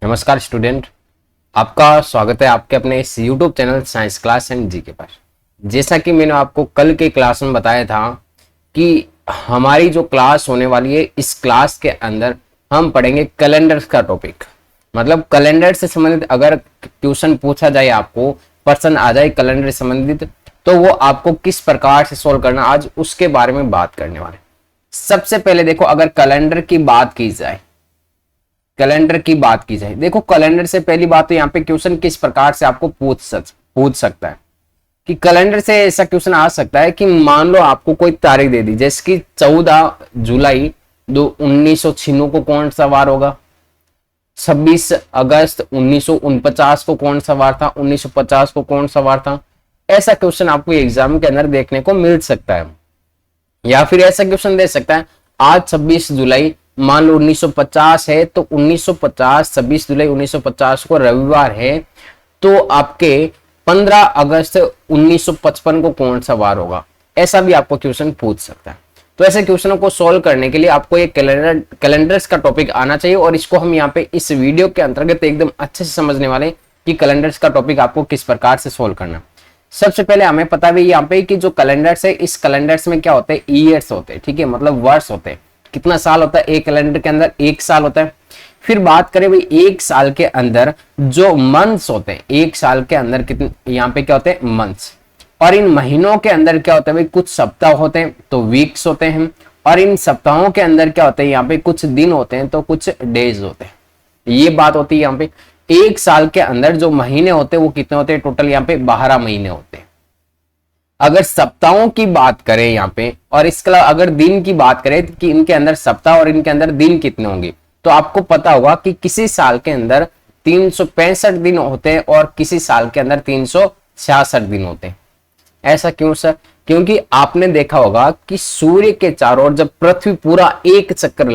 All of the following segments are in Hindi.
नमस्कार स्टूडेंट। आपका स्वागत है आपके अपने इस YouTube channel science class and G के पास। जैसा कि मैंने आपको कल के क्लास में बताया था कि हमारी जो क्लास होने वाली है, इस क्लास के अंदर हम पढ़ेंगे कैलेंडर का टॉपिक। मतलब कैलेंडर से संबंधित अगर ट्यूशन पूछा जाए, आपको प्रश्न आ जाए कैलेंडर से संबंधित, तो वो आपको किस प्रकार से सोल्व करना, आज उसके बारे में बात करने वाले। सबसे पहले देखो, अगर कैलेंडर की बात की जाए, देखो कैलेंडर से पहली बात तो यहाँ पे क्वेश्चन किस प्रकार से आपको पूछ सकता है कि कैलेंडर से ऐसा क्वेश्चन आ सकता है कि मान लो आपको कोई तारीख दे दी, जैसे कि 14 जुलाई 1996 को कौन सा वार होगा, 26 अगस्त 1949 को कौन सा वार था, 1950 को कौन सा वार था। ऐसा क्वेश्चन आपको एग्जाम के अंदर देखने को मिल सकता है। या फिर ऐसा क्वेश्चन दे सकता है, आज 26 जुलाई मान लो 1950 है, तो 1950 26 जुलाई 1950 को रविवार है, तो आपके 15 अगस्त 1955 को कौन सा वार होगा। ऐसा भी आपको क्वेश्चन पूछ सकता है। तो ऐसे क्वेश्चनों को सोल्व करने के लिए आपको एक कैलेंडर्स का टॉपिक आना चाहिए, और इसको हम यहाँ पे इस वीडियो के अंतर्गत एकदम अच्छे से समझने वाले कि कैलेंडर्स का टॉपिक आपको किस प्रकार से सोल्व करना। सबसे पहले हमें पता भी यहाँ पे कि जो कैलेंडर्स है, इस कैलेंडर्स में क्या होते हैं, ईयर्स होते हैं, ठीक है, मतलब वर्ष होते हैं। कितना साल होता है एक कैलेंडर के अंदर, एक साल होता है। फिर बात करें भाई, एक साल के अंदर जो मंथ्स होते हैं, एक साल के अंदर कितने यहाँ पे क्या होते हैं, मंथ्स। और इन महीनों के अंदर क्या होता है भाई, कुछ सप्ताह होते हैं तो वीक्स होते हैं। और इन सप्ताहों के अंदर क्या होते हैं, यहाँ पे कुछ दिन होते हैं तो कुछ डेज होते हैं। ये बात होती है यहाँ पे। एक साल के अंदर जो महीने होते हैं वो कितने होते हैं, टोटल यहाँ पे 12 महीने होते हैं। अगर सप्ताहों की बात करें यहाँ पे, और इसके अलावा अगर दिन की बात करें कि इनके अंदर सप्ताह और इनके अंदर दिन कितने होंगे, तो आपको पता होगा कि किसी साल के अंदर 365 दिन होते हैं और किसी साल के अंदर 366 दिन होते हैं। ऐसा क्यों सर? क्योंकि आपने देखा होगा कि सूर्य के चारों ओर जब पृथ्वी पूरा एक चक्कर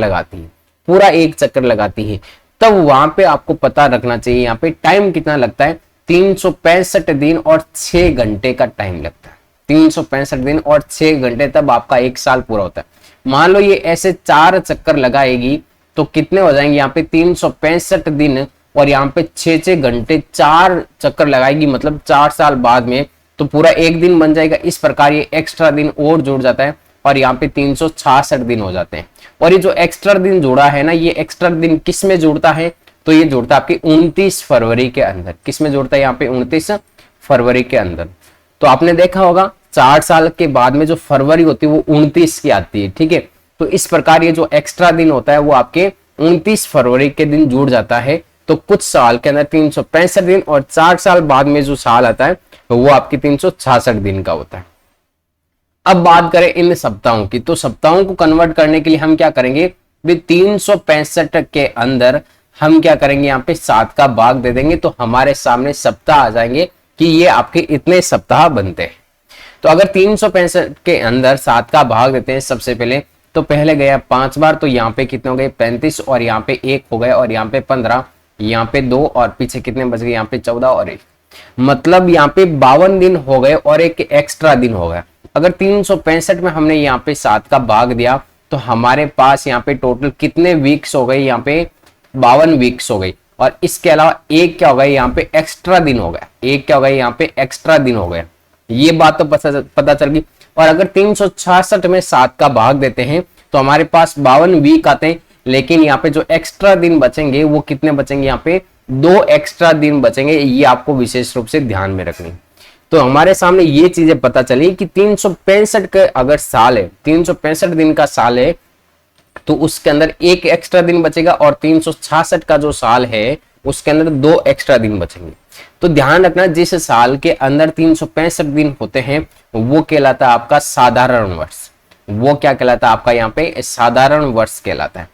लगाती है, तब वहां पे आपको पता रखना चाहिए यहाँ पे टाइम कितना लगता है, 365 दिन और 6 घंटे का टाइम लगता है। 365 दिन और 6 घंटे, तब आपका एक साल पूरा होता है। मान लो ये ऐसे 4 चक्कर लगाएगी तो कितने हो जाएंगे यहाँ पे, 365 दिन और यहाँ पे 6 घंटे, 4 चक्कर लगाएगी, मतलब 4 साल बाद में तो पूरा एक दिन बन जाएगा। इस प्रकार ये एक्स्ट्रा दिन और जुड़ जाता है और यहाँ पे 366 दिन हो जाते हैं। और ये जो एक्स्ट्रा दिन जुड़ा है ना, ये एक्स्ट्रा दिन किस में जुड़ता है, तो ये जुड़ता है आपकी 29 फरवरी के अंदर। किस में जुड़ता है यहाँ पे, 29 फरवरी के अंदर। तो आपने देखा होगा 4 साल के बाद में जो फरवरी होती है वो 29 की आती है, ठीक है। तो इस प्रकार ये जो एक्स्ट्रा दिन होता है वो आपके 29 फरवरी के दिन जुड़ जाता है। तो कुछ साल के अंदर 365 दिन और 4 साल बाद में जो साल आता है वो आपकी 366 दिन का होता है। अब बात करें इन सप्ताहों की, तो सप्ताहों को कन्वर्ट करने के लिए हम क्या करेंगे, 365 के अंदर हम क्या करेंगे, यहाँ पे 7 का भाग दे देंगे तो हमारे सामने सप्ताह आ जाएंगे कि ये आपके इतने सप्ताह बनते हैं। तो अगर 365 के अंदर 7 का भाग देते हैं सबसे पहले, तो पहले गया 5 बार, तो यहाँ पे कितने हो गए, 35, और यहाँ पे 1 हो गए, और यहाँ पे 15, यहाँ पे 2, और पीछे कितने बच गए, यहाँ पे 14 और 1, मतलब यहाँ पे 52 दिन हो गए और एक एक्स्ट्रा दिन हो गया। अगर 365 में हमने यहाँ पे 7 का भाग दिया तो हमारे पास यहाँ पे टोटल कितने वीक्स हो गए, यहाँ पे 52 वीक्स हो गई। और इसके अलावा एक क्या हो गया, यहाँ पे एक्स्ट्रा दिन हो गया, एक क्या हो गया, यहाँ पे एक्स्ट्रा दिन हो गया। ये बात तो पता चल गई। और अगर 366 में 7 का भाग देते हैं तो हमारे पास 52 वीक आते हैं, लेकिन यहाँ पे जो एक्स्ट्रा दिन बचेंगे वो कितने बचेंगे, यहाँ पे 2 एक्स्ट्रा दिन बचेंगे। ये आपको विशेष रूप से ध्यान में रखनी। तो हमारे सामने ये चीजें पता चली कि 365 का अगर साल है, 365 दिन का साल है, तो उसके अंदर एक एक्स्ट्रा दिन बचेगा, और 366 का जो साल है उसके अंदर 2 एक्स्ट्रा दिन बचेंगे। तो ध्यान रखना, जिस साल के अंदर 365 दिन होते हैं वो कहलाता है आपका साधारण वर्ष। वो क्या कहलाता है आपका, यहाँ पे साधारण वर्ष कहलाता है।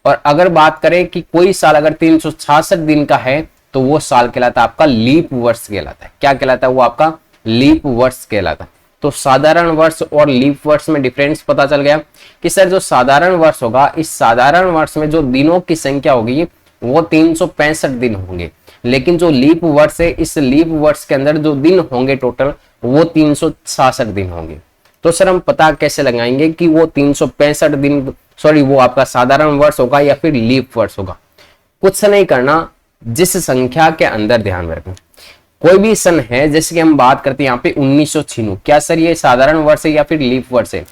और अगर बात करें कि कोई साल अगर 366 दिन का है तो वो साल कहलाता है आपका लीप वर्ष कहलाता है। क्या कहलाता है वो, आपका लीप वर्ष कहलाता है। तो साधारण वर्ष और लीप वर्ष में डिफरेंस पता चल गया कि सर जो साधारण वर्ष होगा, इस साधारण वर्ष में जो दिनों की संख्या होगी वो 365 दिन होंगे, लेकिन जो लीप वर्ष है, इस लीप वर्ष के अंदर जो दिन होंगे टोटल वो 366 दिन होंगे। तो सर हम पता कैसे लगाएंगे कि वो 365 दिन, सॉरी वो आपका साधारण वर्ष होगा या फिर लीप वर्ष होगा। कुछ नहीं करना, जिस संख्या के अंदर, ध्यान में रखना, कोई भी सन है, जैसे कि हम बात करते हैं यहाँ पे 1996, क्या सर ये साधारण वर्ष है या फिर लीप वर्ष है?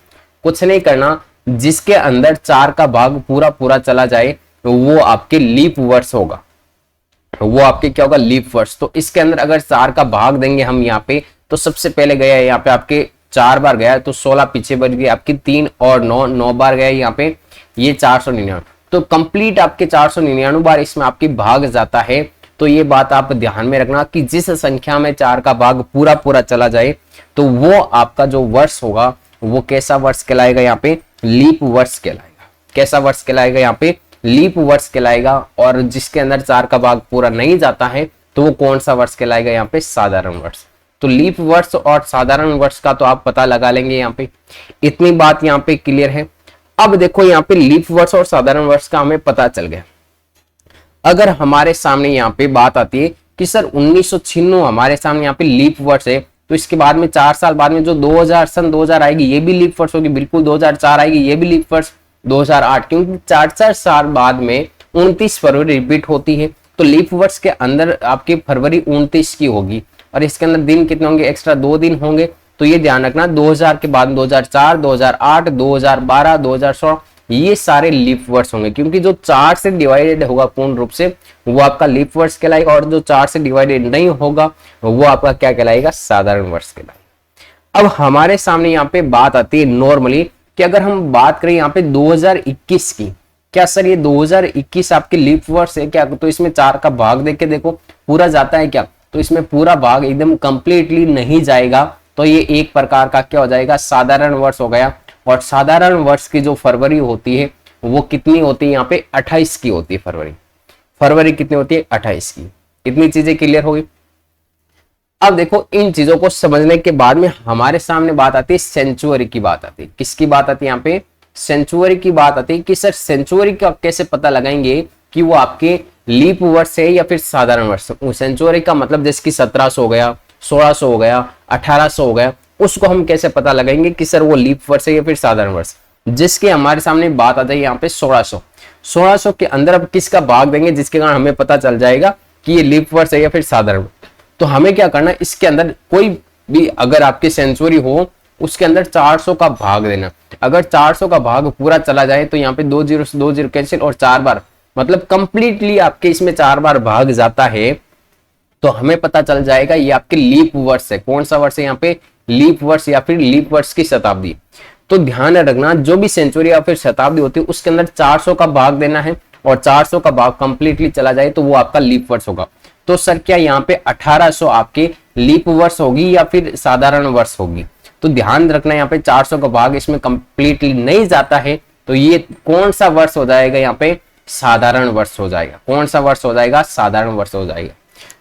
कुछ नहीं करना, जिसके अंदर 4 का भाग पूरा पूरा चला जाए वो आपके लीप वर्ष होगा, वो आपके क्या होगा? लीप वर्ष। तो इसके अंदर अगर 4 का भाग देंगे हम यहाँ पे, तो सबसे पहले गया यहाँ पे आपके 4 बार गया, तो 16 पीछे बच गई आपकी 3 और 9, 9 बार गया यहाँ पे, ये 499। तो कंप्लीट आपके 499 बार इसमें आपकी भाग जाता है। तो ये बात आप ध्यान में रखना कि जिस संख्या में 4 का भाग पूरा पूरा चला जाए तो वो आपका जो वर्ष होगा वो कैसा वर्ष कहलाएगा? यहाँ पे लीप वर्ष कहलाएगा। कैसा वर्ष कहलाएगा? यहाँ पे लीप वर्ष कहलाएगा। और जिसके अंदर 4 का भाग पूरा नहीं जाता है तो वो कौन सा वर्ष कहलाएगा? यहाँ पे साधारण वर्ष। तो लीप वर्ष और साधारण वर्ष का तो आप पता लगा लेंगे यहाँ पे। इतनी बात यहाँ पे क्लियर है। अब देखो यहाँ पे लीप वर्ष और साधारण वर्ष का हमें पता चल गया। अगर हमारे सामने यहाँ पे बात आती है कि सर 1996 हमारे सामने यहाँ पे लीप वर्ष है, तो इसके बाद में 4 साल बाद में जो 2000 आएगी ये भी लीप वर्ष होगी, बिल्कुल 2004 आएगी ये भी लीप वर्ष, 2008, क्योंकि 4 साल बाद में 29 फरवरी रिपीट होती है। तो लीप वर्ष के अंदर आपकी फरवरी 29 की होगी और इसके अंदर दिन कितने होंगे? एक्स्ट्रा 2 दिन होंगे। तो ये ध्यान रखना, 2000 के बाद 2004, 2008, 2012, 2016 ये सारे लीप वर्ष होंगे, क्योंकि जो 4 से डिवाइडेड होगा पूर्ण रूप से वो आपका लीप वर्ष कहलाएगा और जो 4 से डिवाइडेड नहीं होगा वो आपका क्या कहलाएगा? साधारण वर्ष कहलाएगा। अब हमारे सामने यहाँ पे बात आती है नॉर्मली कि अगर हम बात करें यहाँ पे 2021 की, क्या सर ये 2021 आपके लीप वर्ष है क्या? तो इसमें 4 का भाग देख के देखो पूरा जाता है क्या? तो इसमें पूरा भाग एकदम कंप्लीटली नहीं जाएगा, तो ये एक प्रकार का क्या हो जाएगा? साधारण वर्ष हो गया। और साधारण वर्ष की जो फरवरी होती है वो कितनी होती है? यहाँ पे 28 की होती है फरवरी। फरवरी कितनी होती है? 28 की। इतनी चीजें क्लियर होगी। अब देखो इन चीजों को समझने के बाद में हमारे सामने बात आती है सेंचुरी की बात आती है। किसकी बात आती है? यहाँ पे सेंचुरी की बात आती है कि सर सेंचुरी का कैसे पता लगाएंगे कि वो आपके लीप वर्ष है या फिर साधारण वर्ष? सेंचुरी का मतलब जैसे कि 1700 हो गया, 1600 हो गया, 1800 हो गया, उसको हम कैसे पता लगाएंगे कि सर वो लीप वर्ष है या फिर साधारण वर्ष? जिसके हमारे सामने बात आ जाए यहाँ पे 1600 के अंदर अब किसका भाग देंगे जिसके कारण हमें पता चल जाएगा कि ये लीप वर्ष है या फिर साधारण? तो हमें क्या करना है, इसके अंदर कोई भी अगर आपकी सेंचुरी हो उसके अंदर 400 का भाग देना। अगर 400 का भाग पूरा चला जाए तो यहाँ पे 2 0 से 2 0 कैंसिल और 4 बार, मतलब कंप्लीटली आपके इसमें 4 बार भाग जाता है, तो हमें पता चल जाएगा ये आपके लीप वर्ष है। कौन सा वर्ष है यहाँ पे? लीप वर्ष या फिर लीप वर्ष की शताब्दी। तो ध्यान रखना, जो भी सेंचुरी या फिर शताब्दी होती है उसके अंदर 400 का भाग देना है और 400 का भाग कंप्लीटली चला जाए तो वो आपका लीप वर्ष होगा। तो सर क्या यहाँ पे 1800 आपके लीप वर्ष होगी या फिर साधारण वर्ष होगी? तो ध्यान रखना यहाँ पे 400 का भाग इसमें कंप्लीटली नहीं जाता है, तो ये कौन सा वर्ष हो जाएगा? यहाँ पे साधारण वर्ष हो जाएगा। कौन सा वर्ष हो जाएगा? साधारण वर्ष हो जाएगा।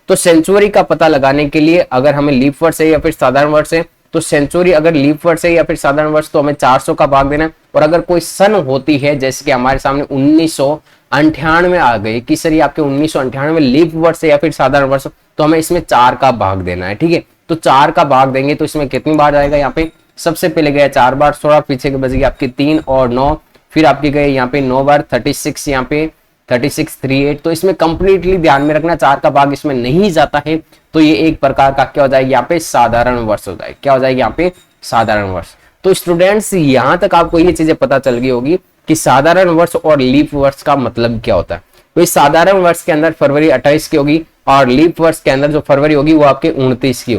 तो सेंचुरी का पता लगाने के लिए अगर हमें लीप वर्ष है या फिर साधारण वर्ष है, तो सेंचुरी अगर लीप वर्ष है या फिर साधारण वर्ष तो हमें 400 का भाग देना है। और अगर कोई सन होती है जैसे कि हमारे सामने 1998 आ गई कि सर ये आपके 1998 लीप वर्ष है या फिर साधारण वर्ष, तो हमें इसमें 4 का भाग देना है। ठीक है, तो 4 का भाग देंगे तो इसमें कितनी बार जाएगा? यहाँ पे सबसे पहले गया 4 बार, 16 पीछे के बच गई आपकी 3 और 9, फिर आपके गए यहाँ पे 9 बार, 36 यहाँ पे 36 38। तो इसमें कंप्लीटली ध्यान में रखना 4 का भाग इसमें नहीं जाता है, तो ये एक प्रकार का क्या हो जाएगा? यहाँ पे साधारण वर्ष हो जाएगा। क्या हो जाएगा? यहाँ पे साधारण वर्ष। तो स्टूडेंट्स यहाँ तक आपको ये चीजें पता चल गई होगी कि साधारण वर्ष और लीप वर्ष का मतलब क्या होता है। तो इस साधारण वर्ष के अंदर फरवरी 28 की होगी और लीप वर्ष के अंदर जो फरवरी होगी वो आपके 29 की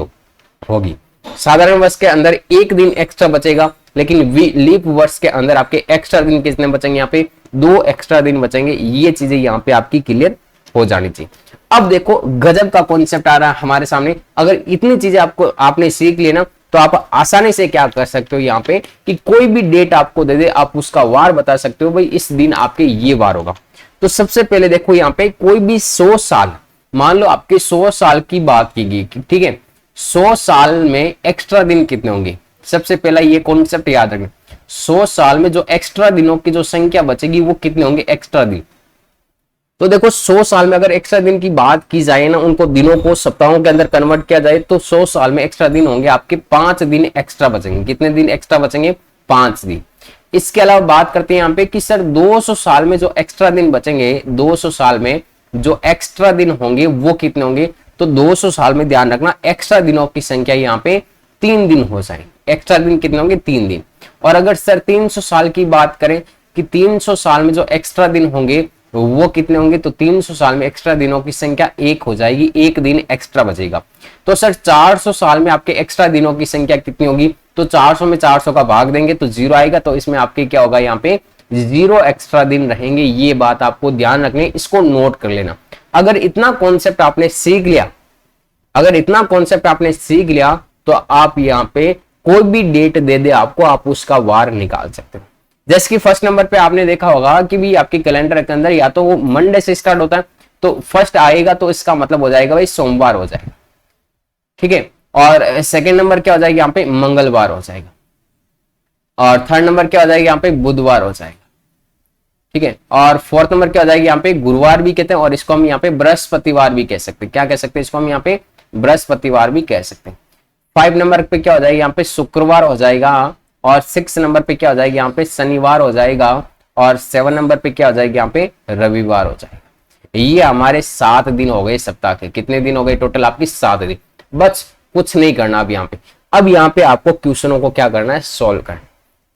होगी। साधारण वर्ष के अंदर एक दिन एक्स्ट्रा बचेगा, लेकिन लीप वर्ष के अंदर आपके एक्स्ट्रा दिन कितने बचेंगे? यहाँ पे 2 एक्स्ट्रा दिन बचेंगे। ये चीजें यहाँ पे आपकी क्लियर हो जानी चाहिए। अब देखो गजब का कॉन्सेप्ट आ रहा है हमारे सामने। अगर इतनी चीजें आपने सीख ली ना तो आप आसानी से क्या कर सकते हो यहाँ पे कि कोई भी डेट आपको दे दे, आप उसका वार बता सकते हो, भाई इस दिन आपके ये वार होगा। तो सबसे पहले देखो यहाँ पे कोई भी 100 साल, मान लो आपके 100 साल की बात की गई, ठीक है, 100 साल में एक्स्ट्रा दिन कितने होंगे? सबसे पहला ये कॉन्सेप्ट याद रखना, 100 साल में जो एक्स्ट्रा दिनों की जो संख्या बचेगी वो कितने होंगे? एक्स्ट्रा दिन। तो देखो 100 साल में अगर एक्स्ट्रा दिन की बात की जाए ना, उनको दिनों को सप्ताहों के अंदर कन्वर्ट किया जाए तो 100 साल में एक्स्ट्रा दिन होंगे आपके 5 दिन एक्स्ट्रा बचेंगे। कितने दिन एक्स्ट्रा बचेंगे? 5 दिन। इसके अलावा बात करते हैं यहाँ पे कि सर 200 साल में जो एक्स्ट्रा दिन बचेंगे, 200 साल में जो एक्स्ट्रा दिन होंगे वो कितने होंगे, तो 200 साल में ध्यान रखना एक्स्ट्रा दिनों की संख्या यहाँ पे 3 दिन हो जाएंगे। एक्स्ट्रा दिन कितने होंगे, 3 दिन। और अगर सर 300 साल की बात करें कि 300 साल में जो एक्स्ट्रा दिन होंगे वो कितने होंगे, तो 300 साल में एक्स्ट्रा दिनों की संख्या 1 हो जाएगी, 1 दिन एक्स्ट्रा बचेगा। तो सर 400 साल में आपके एक्स्ट्रा दिनों की संख्या कितनी होगी, तो 400 में 400 का भाग देंगे तो 0 आएगा, तो इसमें आपके क्या होगा, यहाँ पे 0 एक्स्ट्रा दिन रहेंगे। ये बात आपको ध्यान रखनी, इसको नोट कर लेना। अगर इतना कॉन्सेप्ट आपने सीख लिया, अगर इतना कॉन्सेप्ट आपने सीख लिया तो आप यहाँ पे कोई भी डेट दे दे आपको, आप उसका वार निकाल सकते हो। जैसे कि फर्स्ट नंबर पे आपने देखा होगा कि भी आपके कैलेंडर के अंदर या तो वो मंडे से स्टार्ट होता है, तो फर्स्ट आएगा तो इसका मतलब हो जाएगा भाई सोमवार हो जाएगा, ठीक है। और सेकंड नंबर क्या हो जाएगा, यहाँ पे मंगलवार हो जाएगा। और थर्ड नंबर क्या हो जाएगा, यहाँ पे बुधवार हो जाएगा, ठीक है। और फोर्थ नंबर क्या हो जाएगा, यहाँ पे गुरुवार भी कहते हैं, और इसको हम यहाँ पे बृहस्पतिवार भी कह सकते हैं। क्या कह सकते हैं, इसको हम यहाँ पे बृहस्पतिवार भी कह सकते हैं। 5 नंबर पे क्या हो जाएगा, यहाँ पे शुक्रवार हो जाएगा। और 6 नंबर पे क्या हो जाएगा, यहाँ पे शनिवार हो जाएगा। और 7 नंबर पे क्या हो जाएगा, यहाँ पे रविवार हो जाएगा। ये हमारे 7 दिन हो गए सप्ताह के। कितने दिन हो गए टोटल आपकी, 7 दिन। बस कुछ नहीं करना अब यहाँ पे। अब यहाँ पे आपको क्वेश्चनों को क्या करना है, सॉल्व करना।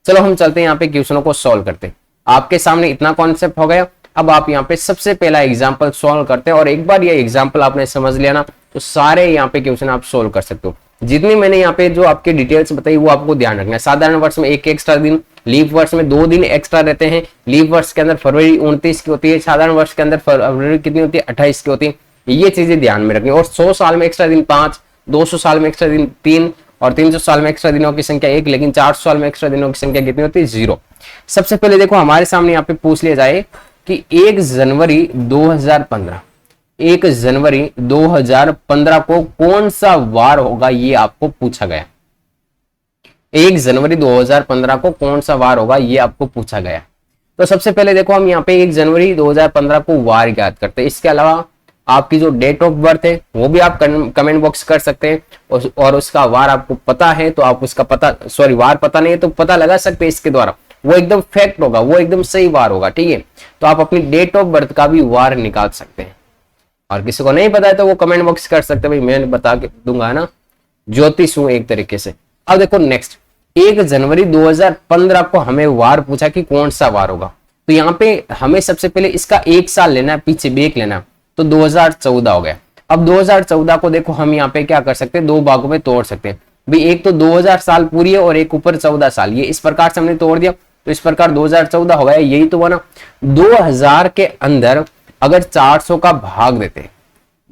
चलो हम चलते हैं यहाँ पे क्वेश्चनों को सॉल्व करते हैं। आपके सामने इतना कॉन्सेप्ट हो गया। अब आप यहाँ पे सबसे पहला एग्जाम्पल सॉल्व करते हैं, और एक बार ये एग्जाम्पल आपने समझ लिया ना तो सारे यहाँ पे क्वेश्चन आप सोल्व कर सकते हो। जितनी मैंने यहाँ पे जो आपके डिटेल्स बताई वो आपको ध्यान रखना है। साधारण वर्ष में 1 एक्स्ट्रा दिन, लीप वर्ष में 2 दिन एक्स्ट्रा रहते हैं। लीप वर्ष के अंदर फरवरी 29 की होती है, साधारण वर्ष के अंदर फरवरी कितनी होती है, 28 की होती है। ये चीजें ध्यान में रखनी। और 100 साल में एक्स्ट्रा दिन 5, 200 साल में एक्स्ट्रा दिन 3, और 300 साल में एक्स्ट्रा दिनों की संख्या 1, लेकिन 400 साल में एक्स्ट्रा दिनों की संख्या कितनी होती है, 0। सबसे पहले देखो हमारे सामने यहाँ पे पूछ लिया जाए कि 1 जनवरी 2015, 1 जनवरी 2015 को कौन सा वार होगा, ये आपको पूछा गया। 1 जनवरी 2015 को कौन सा वार होगा, ये आपको पूछा गया। तो सबसे पहले देखो हम यहाँ पे 1 जनवरी 2015 को वार याद करते हैं। इसके अलावा आपकी जो डेट ऑफ बर्थ है वो भी आप कमेंट बॉक्स कर सकते हैं, और उसका वार आपको पता है तो आप उसका पता, सॉरी वार पता नहीं है तो पता लगा सकते हैं इसके द्वारा। वो एकदम फैक्ट होगा, वो एकदम सही वार होगा, ठीक है। तो आप अपनी डेट ऑफ बर्थ का भी वार निकाल सकते हैं। और किसी को नहीं पता है तो वो कमेंट बॉक्स कर सकते हैं, भाई मैं बता के दूंगा ना, ज्योतिष हूं एक तरीके से। अब देखो नेक्स्ट, 1 जनवरी 2015 को हमें वार पूछा कि कौन सा वार होगा। तो यहाँ पे हमें सबसे पहले इसका 1 साल लेना है, पीछे ब्रेक लेना है, तो 2014 हो गया। अब 2014 को देखो हम यहाँ पे क्या कर सकते हैं, 2 भागों में तोड़ सकते हैं। भाई एक तो 2000 साल पूरी है और एक ऊपर 14 साल, ये इस प्रकार से हमने तोड़ दिया तो इस प्रकार 2014 हो गया। यही तो बना। 2000 के अंदर अगर 400 का भाग देते,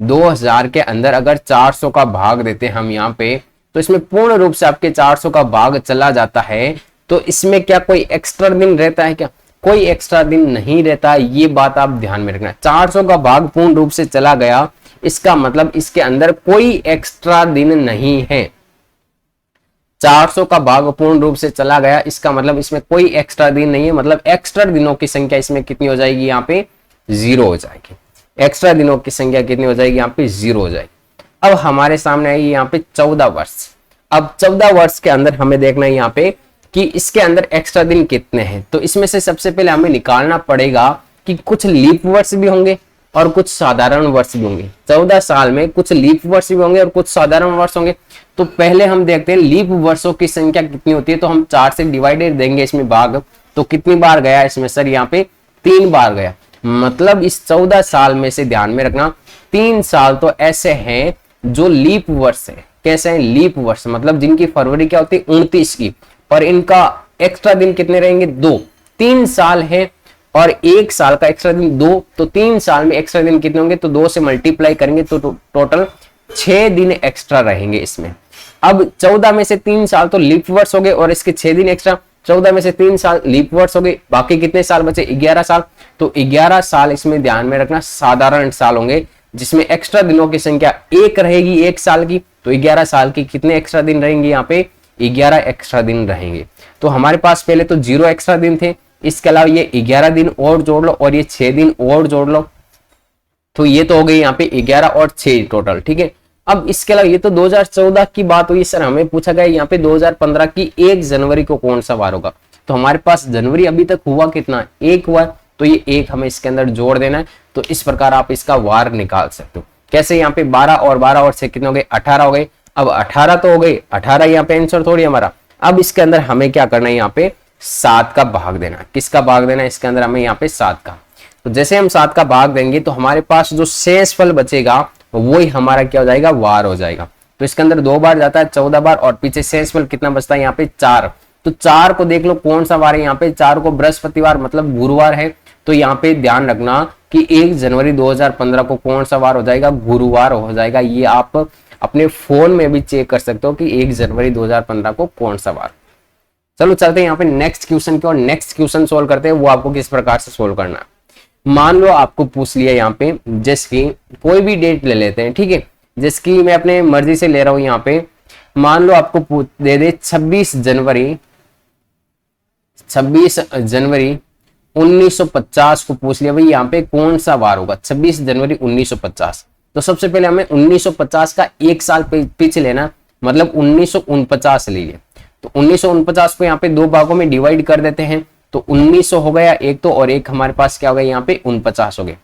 2000 के अंदर अगर 400 का भाग देते हम यहाँ पे, तो इसमें पूर्ण रूप से आपके 400 का भाग चला जाता है। तो इसमें क्या कोई एक्स्ट्रा दिन रहता है क्या, कोई एक्स्ट्रा दिन नहीं रहता। ये बात आप ध्यान में रखना। 400 का भाग पूर्ण रूप से चला गया, इसका मतलब इसके अंदर कोई एक्स्ट्रा दिन नहीं है। 400 का भाग पूर्ण रूप से चला गया, इसका मतलब इसमें कोई एक्स्ट्रा दिन नहीं है। मतलब एक्स्ट्रा दिनों की संख्या इसमें कितनी हो जाएगी, यहाँ पे 0 हो जाएगी। एक्स्ट्रा दिनों की संख्या कितनी हो जाएगी, यहाँ पे 0 हो जाएगी। अब हमारे सामने आएगी यहाँ पे 14 वर्ष। अब 14 वर्ष के अंदर हमें देखना है यहाँ पे कि इसके अंदर एक्स्ट्रा दिन कितने हैं। तो इसमें से सबसे पहले हमें निकालना पड़ेगा कि कुछ लीप वर्ष भी होंगे और कुछ साधारण वर्ष भी होंगे। 14 साल में कुछ लीप वर्ष भी होंगे और कुछ साधारण वर्ष होंगे। तो पहले हम देखते हैं लीप वर्षों की संख्या कितनी होती है। तो हम 4 से डिवाइडेड देंगे इसमें भाग, तो कितनी बार गया इसमें सर, यहाँ पे 3 बार गया। मतलब इस 14 साल में से ध्यान में रखना 3 साल तो ऐसे हैं जो लीप वर्ष है। कैसे हैं, लीप वर्ष, मतलब जिनकी फरवरी क्या होती है 29 की, और इनका एक्स्ट्रा दिन कितने रहेंगे 2। 3 साल है और 1 साल का एक्स्ट्रा दिन 2, तो 3 साल में एक्स्ट्रा दिन कितने होंगे, तो 2 से मल्टीप्लाई करेंगे तो टोटल 6 दिन एक्स्ट्रा रहेंगे इसमें। अब 14 में से 3 साल तो लीप वर्ष हो गए और इसके 6 दिन एक्स्ट्रा। 14 में से 3 साल लीप वर्ष हो गए, बाकी कितने साल बचे, 11 साल। तो 11 साल इसमें ध्यान में रखना साधारण साल होंगे, जिसमें एक्स्ट्रा दिनों की संख्या 1 रहेगी 1 साल की। तो 11 साल की कितने एक्स्ट्रा दिन रहेंगे, यहाँ पे 11 एक्स्ट्रा दिन रहेंगे। तो हमारे पास पहले तो 0 एक्स्ट्रा दिन थे, इसके अलावा ये 11 दिन और जोड़ लो और ये 6 दिन और जोड़ लो, तो ये तो हो गई यहाँ पे 11 और 6 टोटल, ठीक है। अब इसके अलावा ये तो 2014 की बात हुई सर, हमें पूछा गया यहाँ पे 2015 की 1 जनवरी को कौन सा वार होगा। तो हमारे पास जनवरी अभी तक हुआ कितना, 1 हुआ, तो ये 1 हमें इसके अंदर जोड़ देना है। तो इस प्रकार आप इसका वार निकाल सकते हो। कैसे, यहाँ पे 12 और 12 और 6 कितने हो गए, 18 हो गए। अब 18 तो हो गई, 18 यहाँ पे आंसर थोड़ी हमारा। अब इसके अंदर हमें क्या करना है, यहाँ पे 7 का भाग देना। किसका भाग देना है, इसके अंदर हमें यहाँ पे 7 का। तो जैसे हम 7 का भाग देंगे तो हमारे पास जो शेषफल बचेगा वही हमारा क्या हो जाएगा, वार हो जाएगा। तो इसके अंदर 2 बार जाता है 14 बार, और पीछे शेषफल कितना बचता है यहाँ पे 4। तो 4 को देख लो कौन सा वार है, यहाँ पे 4 को बृहस्पतिवार मतलब गुरुवार है। तो यहाँ पे ध्यान रखना कि 1 जनवरी 2015 को कौन सा वार हो जाएगा, गुरुवार हो जाएगा। ये आप अपने फोन में भी चेक कर सकते हो कि 1 जनवरी 2015 को कौन सा वार। चलो चलते हैं यहाँ पे नेक्स्ट क्वेश्चन की और नेक्स्ट क्वेश्चन सोल्व करते हैं। वो आपको किस प्रकार से सोल्व करना है। मान लो आपको पूछ लिया यहाँ पे, जिसकी कोई भी डेट ले लेते हैं, ठीक है, जिसकी मैं अपने मर्जी से ले रहा हूं। यहाँ पे मान लो आपको दे दे 26 जनवरी 1950 को पूछ लिया भाई यहाँ पे कौन सा वार होगा, 26 जनवरी 1950। तो सबसे पहले हमें 1950 का एक साल पीछे लेना, मतलब 1949 ले लिया। तो 1949 को यहाँ पे 2 भागों में डिवाइड कर देते हैं। तो 1900 हो गया एक तो, और एक हमारे पास क्या हो गया यहाँ पे 49 हो गए।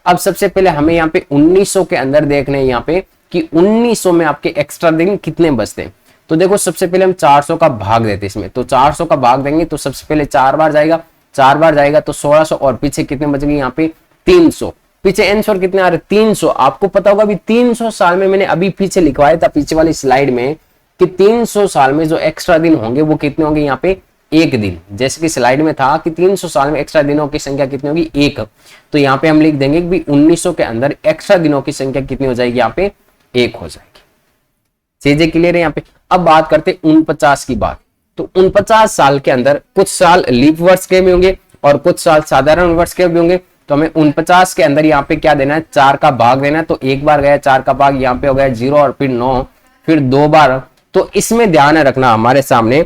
अब सबसे पहले हमें यहाँ पे 1900 के अंदर देखना है यहाँ पे कि 1900 में आपके एक्स्ट्रा दिन कितने बचते हैं। तो देखो सबसे पहले हम 400 का भाग देते हैं इसमें। तो 400 का भाग देंगे तो सबसे पहले 4 बार जाएगा, 4 बार जाएगा तो 1600, और पीछे कितने बचेंगे यहाँ पे 300। पीछे आंसर कितने आ रहे, 300। आपको पता होगा अभी 300 साल में, मैंने अभी पीछे लिखवाया था पीछे वाली स्लाइड में कि 300 साल में जो एक्स्ट्रा दिन होंगे वो कितने होंगे यहाँ पे 1 दिन। जैसे कि स्लाइड में था कि 300 साल में एक्स्ट्रा दिनों की संख्या कितनी होगी, 1। तो यहाँ पे हम लिख देंगे कि 1900 के अंदर एक्स्ट्रा दिनों की संख्या कितनी हो जाएगी, यहाँ पे 1 हो जाएगी। चीजें क्लियर है यहाँ पे। अब बात करते 49 की बात। तो 49 साल के अंदर कुछ साल लीप वर्ष के भी होंगे और कुछ साल साधारण वर्ष के भी होंगे। तो हमें 49 के अंदर यहाँ पे क्या देना है, 4 का भाग देना है। तो एक बार गया 4 का भाग, यहाँ पे हो गया 0 और फिर 9, फिर 2 बार। तो इसमें ध्यान रखना हमारे सामने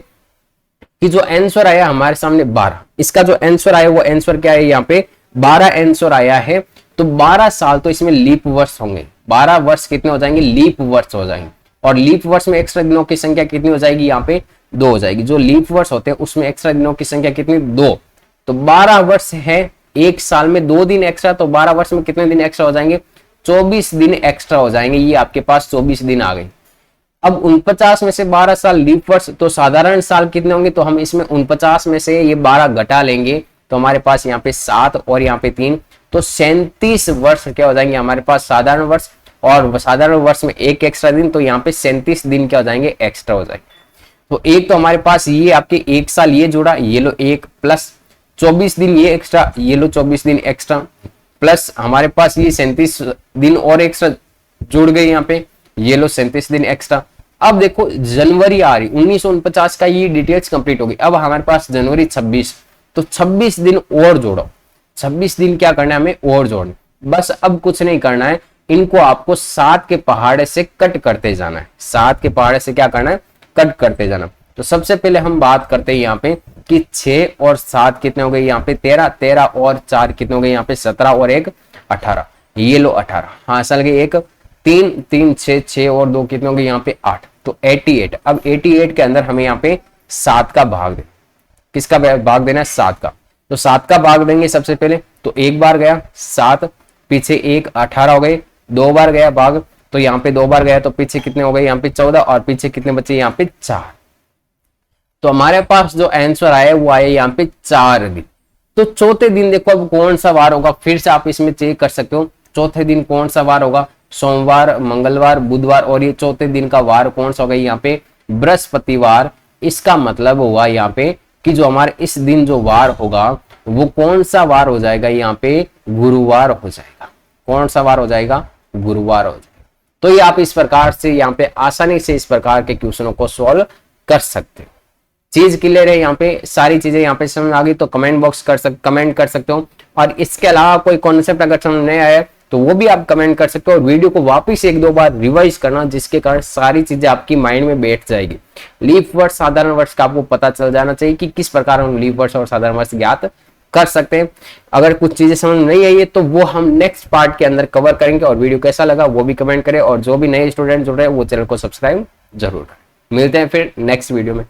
कि जो आंसर आया हमारे सामने 12, इसका जो आंसर आया वो आंसर क्या है, यहाँ पे 12 आंसर आया है। तो 12 साल तो इसमें लीप वर्ष होंगे, 12 वर्ष कितने हो जाएंगे, लीप वर्ष हो जाएंगे। और लीप वर्ष में एक्स्ट्रा दिनों की संख्या कितनी हो जाएगी, यहाँ पे 2 हो जाएगी। जो लीप वर्ष होते हैं उसमें एक्स्ट्रा दिनों की संख्या कितनी, 2। तो 12 वर्ष है, एक साल में 2 दिन एक्स्ट्रा, तो 12 वर्ष में कितने दिन एक्स्ट्रा हो जाएंगे, 24 दिन एक्स्ट्रा हो जाएंगे। ये आपके पास 24 दिन आ गए। अब 49 में से 12 साल लीप वर्ष, तो साधारण साल कितने होंगे, तो हम इसमें 49 में से ये 12 घटा लेंगे तो हमारे पास यहाँ पे 7 और यहाँ पे 3, तो 37 वर्ष क्या हो जाएंगे हमारे पास साधारण वर्ष। और साधारण वर्ष में एक एक्स्ट्रा दिन, तो यहाँ पे 37 दिन क्या हो जाएंगे, एक्स्ट्रा हो जाएंगे। तो एक तो हमारे पास ये आपके एक साल ये जोड़ा, ये लो 1 प्लस 24 दिन ये एक्स्ट्रा, ये लो 24 दिन एक्स्ट्रा, प्लस हमारे पास ये 37 दिन और एक्स्ट्रा जुड़ गए यहाँ पे, ये लो 37 दिन एक्स्ट्रा। अब देखो जनवरी आ रही, 1949 का ये डिटेल्स कंप्लीट होगी। अब हमारे पास जनवरी 26, तो 26 दिन और जोड़ो। 26 दिन क्या करना है हमें और जोड़ना, बस अब कुछ नहीं करना है। इनको आपको 7 के पहाड़े से कट करते जाना है। 7 के पहाड़े से क्या करना है, कट करते जाना। तो सबसे पहले हम बात करते हैं यहाँ पे कि 6 और 7 कितने हो गए, यहाँ पे 13, 13 और 4 कितने हो गए, यहाँ पे 17 और 1 18, ये लो 18। हाँ असल के 1 3 3 6 6 और 2 कितने हो गए, यहाँ पे 8, तो 88। अब 88 के अंदर हमें यहाँ पे 7 का भाग दे, किसका भाग देना है, 7 का। तो 7 का भाग देंगे सबसे पहले, तो एक बार गया 7, पीछे 1 18 हो गए, 2 बार गया भाग, तो यहाँ पे 2 बार गया तो पीछे कितने हो गए, यहाँ पे 14, और पीछे कितने बचे, यहाँ पे 4। तो हमारे पास जो आंसर आया वो आया यहाँ पे 4 दिन। तो चौथे दिन देखो अब कौन सा वार होगा, फिर से आप इसमें चेक कर सकते हो चौथे दिन कौन सा वार होगा, सोमवार, मंगलवार, बुधवार, और ये चौथे दिन का वार कौन सा होगा, यहाँ पे बृहस्पतिवार। इसका मतलब हुआ यहाँ पे कि जो हमारे इस दिन जो वार होगा वो कौन सा वार हो जाएगा, यहाँ पे गुरुवार हो जाएगा। कौन सा वार हो जाएगा, गुरुवार हो जाएगा। तो ये आप इस प्रकार से यहाँ पे आसानी से इस प्रकार के क्वेश्चनों को सॉल्व कर सकते हो। चीज क्लियर है, यहाँ पे सारी चीजें यहाँ पे समझ आ गई तो कमेंट कर सकते हो। और इसके अलावा कोई कॉन्सेप्ट अगर समझ नहीं आया तो वो भी आप कमेंट कर सकते हो, और वीडियो को वापस 1-2 बार रिवाइज करना, जिसके कारण सारी चीजें आपकी माइंड में बैठ जाएगी। लीप वर्ष, साधारण वर्ष का आपको पता चल जाना चाहिए कि किस प्रकार हम लीप वर्ष और साधारण वर्ष ज्ञात कर सकते हैं। अगर कुछ चीजें समझ नहीं आई है तो वो हम नेक्स्ट पार्ट के अंदर कवर करेंगे। और वीडियो कैसा लगा वो भी कमेंट करें, और जो भी नए स्टूडेंट जुड़ रहे हैं वो चैनल को सब्सक्राइब जरूर करें। मिलते हैं फिर नेक्स्ट वीडियो में।